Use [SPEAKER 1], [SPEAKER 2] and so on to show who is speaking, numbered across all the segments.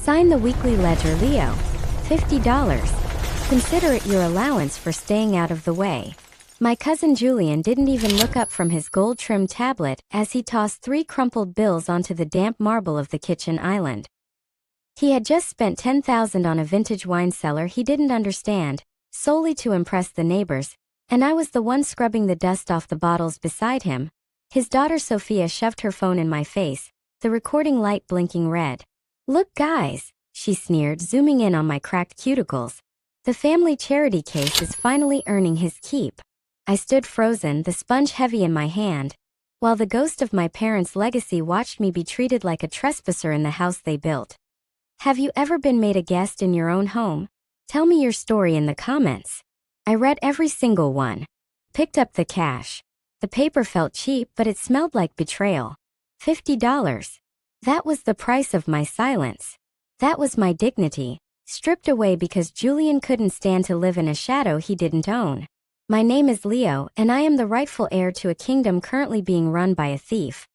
[SPEAKER 1] Sign the weekly ledger, Leo. $50. Consider it your allowance for staying out of the way. My cousin Julian didn't even look up from his gold-trimmed tablet as he tossed 3 crumpled bills onto the damp marble of the kitchen island. He had just spent $10,000 on a vintage wine cellar he didn't understand, solely to impress the neighbors, and I was the one scrubbing the dust off the bottles beside him. His daughter Sophia shoved her phone in my face, the recording light blinking red. "Look, guys," she sneered, zooming in on my cracked cuticles. "The family charity case is finally earning his keep." I stood frozen, the sponge heavy in my hand, while the ghost of my parents' legacy watched me be treated like a trespasser in the house they built. Have you ever been made a guest in your own home? Tell me your story in the comments. I read every single one. Picked up the cash. The paper felt cheap, but it smelled like betrayal. $50. That was the price of my silence. That was my dignity, stripped away because Julian couldn't stand to live in a shadow he didn't own. My name is Leo, and I am the rightful heir to a kingdom currently being run by a thief.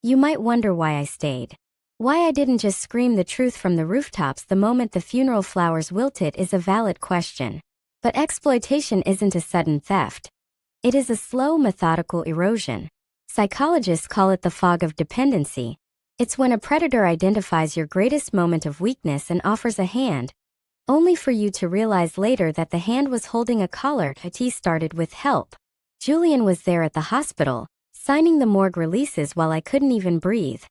[SPEAKER 1] You might wonder why I stayed. Why I didn't just scream the truth from the rooftops the moment the funeral flowers wilted is a valid question. But exploitation isn't a sudden theft. It is a slow, methodical erosion. Psychologists call it the fog of dependency. It's when a predator identifies your greatest moment of weakness and offers a hand, only for you to realize later that the hand was holding a collar. It started with help. Julian was there at the hospital, signing the morgue releases while I couldn't even breathe.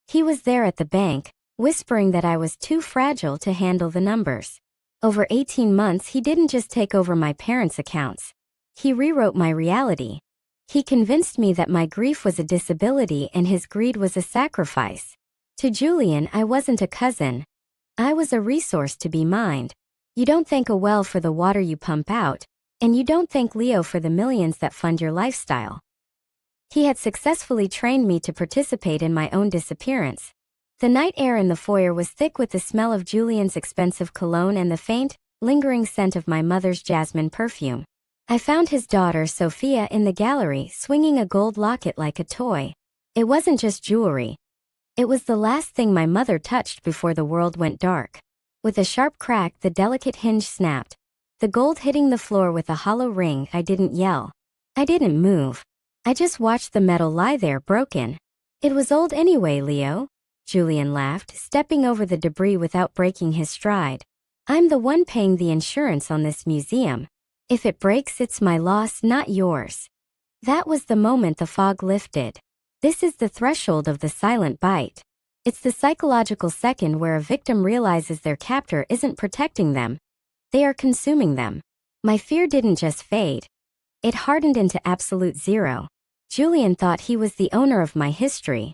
[SPEAKER 1] He was there at the bank, whispering that I was too fragile to handle the numbers. Over 18 months he didn't just take over my parents' accounts. He rewrote my reality. He convinced me that my grief was a disability and his greed was a sacrifice. To Julian, I wasn't a cousin. I was a resource to be mined. You don't thank a well for the water you pump out, and you don't thank Leo for the millions that fund your lifestyle. He had successfully trained me to participate in my own disappearance. The night air in the foyer was thick with the smell of Julian's expensive cologne and the faint, lingering scent of my mother's jasmine perfume. I found his daughter Sophia in the gallery swinging a gold locket like a toy. It wasn't just jewelry. It was the last thing my mother touched before the world went dark. With a sharp crack, the delicate hinge snapped, the gold hitting the floor with a hollow ring. I didn't yell. I didn't move. I just watched the metal lie there broken. "It was old anyway, Leo," Julian laughed, stepping over the debris without breaking his stride. "I'm the one paying the insurance on this museum. If it breaks, it's my loss, not yours." That was the moment the fog lifted. This is the threshold of the silent bite. It's the psychological second where a victim realizes their captor isn't protecting them. They are consuming them. My fear didn't just fade. It hardened into absolute zero. Julian thought he was the owner of my history.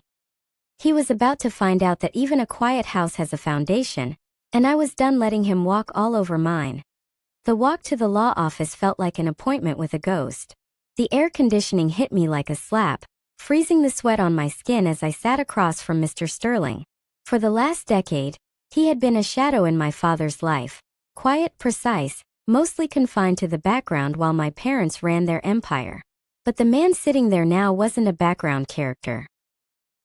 [SPEAKER 1] He was about to find out that even a quiet house has a foundation, and I was done letting him walk all over mine. The walk to the law office felt like an appointment with a ghost. The air conditioning hit me like a slap, freezing the sweat on my skin as I sat across from Mr. Sterling. For the last decade, he had been a shadow in my father's life, quiet, precise, mostly confined to the background while my parents ran their empire. But the man sitting there now wasn't a background character.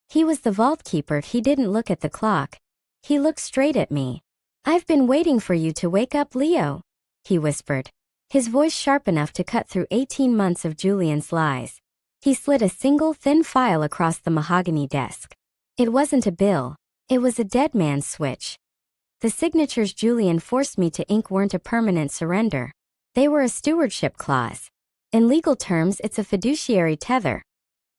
[SPEAKER 1] He was the vault keeper. He didn't look at the clock. He looked straight at me. "I've been waiting for you to wake up, Leo," he whispered, his voice sharp enough to cut through 18 months of Julian's lies. He slid a single thin file across the mahogany desk. It wasn't a bill. It was a dead man's switch. The signatures Julian forced me to ink weren't a permanent surrender. They were a stewardship clause. In legal terms, it's a fiduciary tether.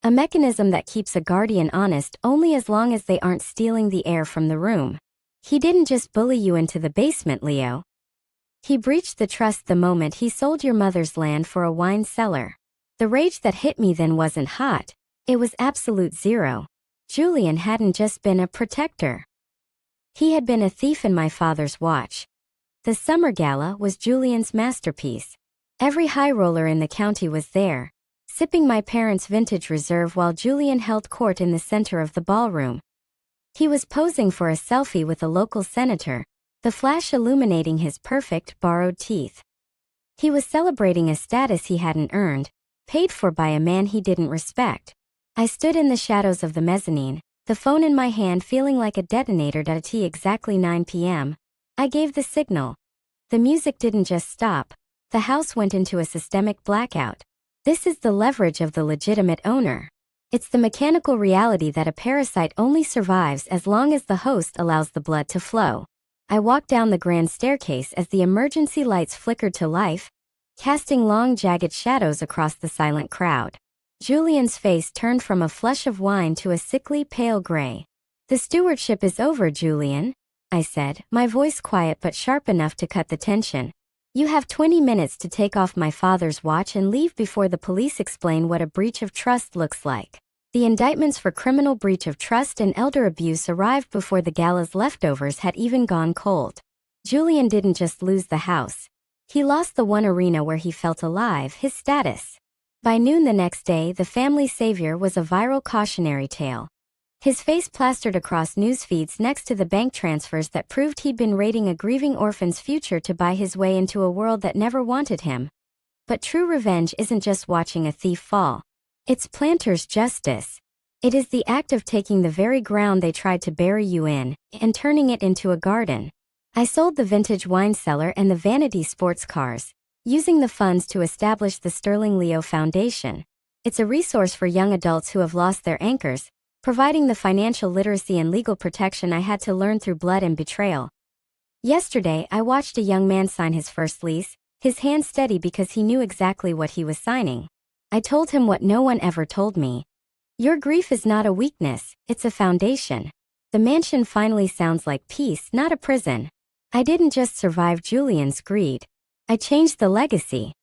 [SPEAKER 1] A mechanism that keeps a guardian honest only as long as they aren't stealing the air from the room. He didn't just bully you into the basement, Leo. He breached the trust the moment he sold your mother's land for a wine cellar. The rage that hit me then wasn't hot. It was absolute zero. Julian hadn't just been a protector. He had been a thief in my father's watch. The summer gala was Julian's masterpiece. Every high roller in the county was there, sipping my parents' vintage reserve while Julian held court in the center of the ballroom. He was posing for a selfie with a local senator, the flash illuminating his perfect, borrowed teeth. He was celebrating a status he hadn't earned, paid for by a man he didn't respect. I stood in the shadows of the mezzanine, the phone in my hand feeling like a detonator at exactly 9 p.m. I gave the signal. The music didn't just stop. The house went into a systemic blackout. This is the leverage of the legitimate owner. It's the mechanical reality that a parasite only survives as long as the host allows the blood to flow. I walked down the grand staircase as the emergency lights flickered to life, casting long jagged shadows across the silent crowd. Julian's face turned from a flush of wine to a sickly pale gray. "The stewardship is over, Julian," I said, my voice quiet but sharp enough to cut the tension. "You have 20 minutes to take off my father's watch and leave before the police explain what a breach of trust looks like." The indictments for criminal breach of trust and elder abuse arrived before the gala's leftovers had even gone cold. Julian didn't just lose the house. He lost the one arena where he felt alive, his status. By noon the next day, the family savior was a viral cautionary tale. His face plastered across news feeds next to the bank transfers that proved he'd been raiding a grieving orphan's future to buy his way into a world that never wanted him. But true revenge isn't just watching a thief fall. It's planter's justice. It is the act of taking the very ground they tried to bury you in and turning it into a garden. I sold the vintage wine cellar and the vanity sports cars, using the funds to establish the Sterling Leo Foundation. It's a resource for young adults who have lost their anchors, providing the financial literacy and legal protection I had to learn through blood and betrayal. Yesterday, I watched a young man sign his first lease, his hand steady because he knew exactly what he was signing. I told him what no one ever told me. Your grief is not a weakness, it's a foundation. The mansion finally sounds like peace, not a prison. I didn't just survive Julian's greed. I changed the legacy.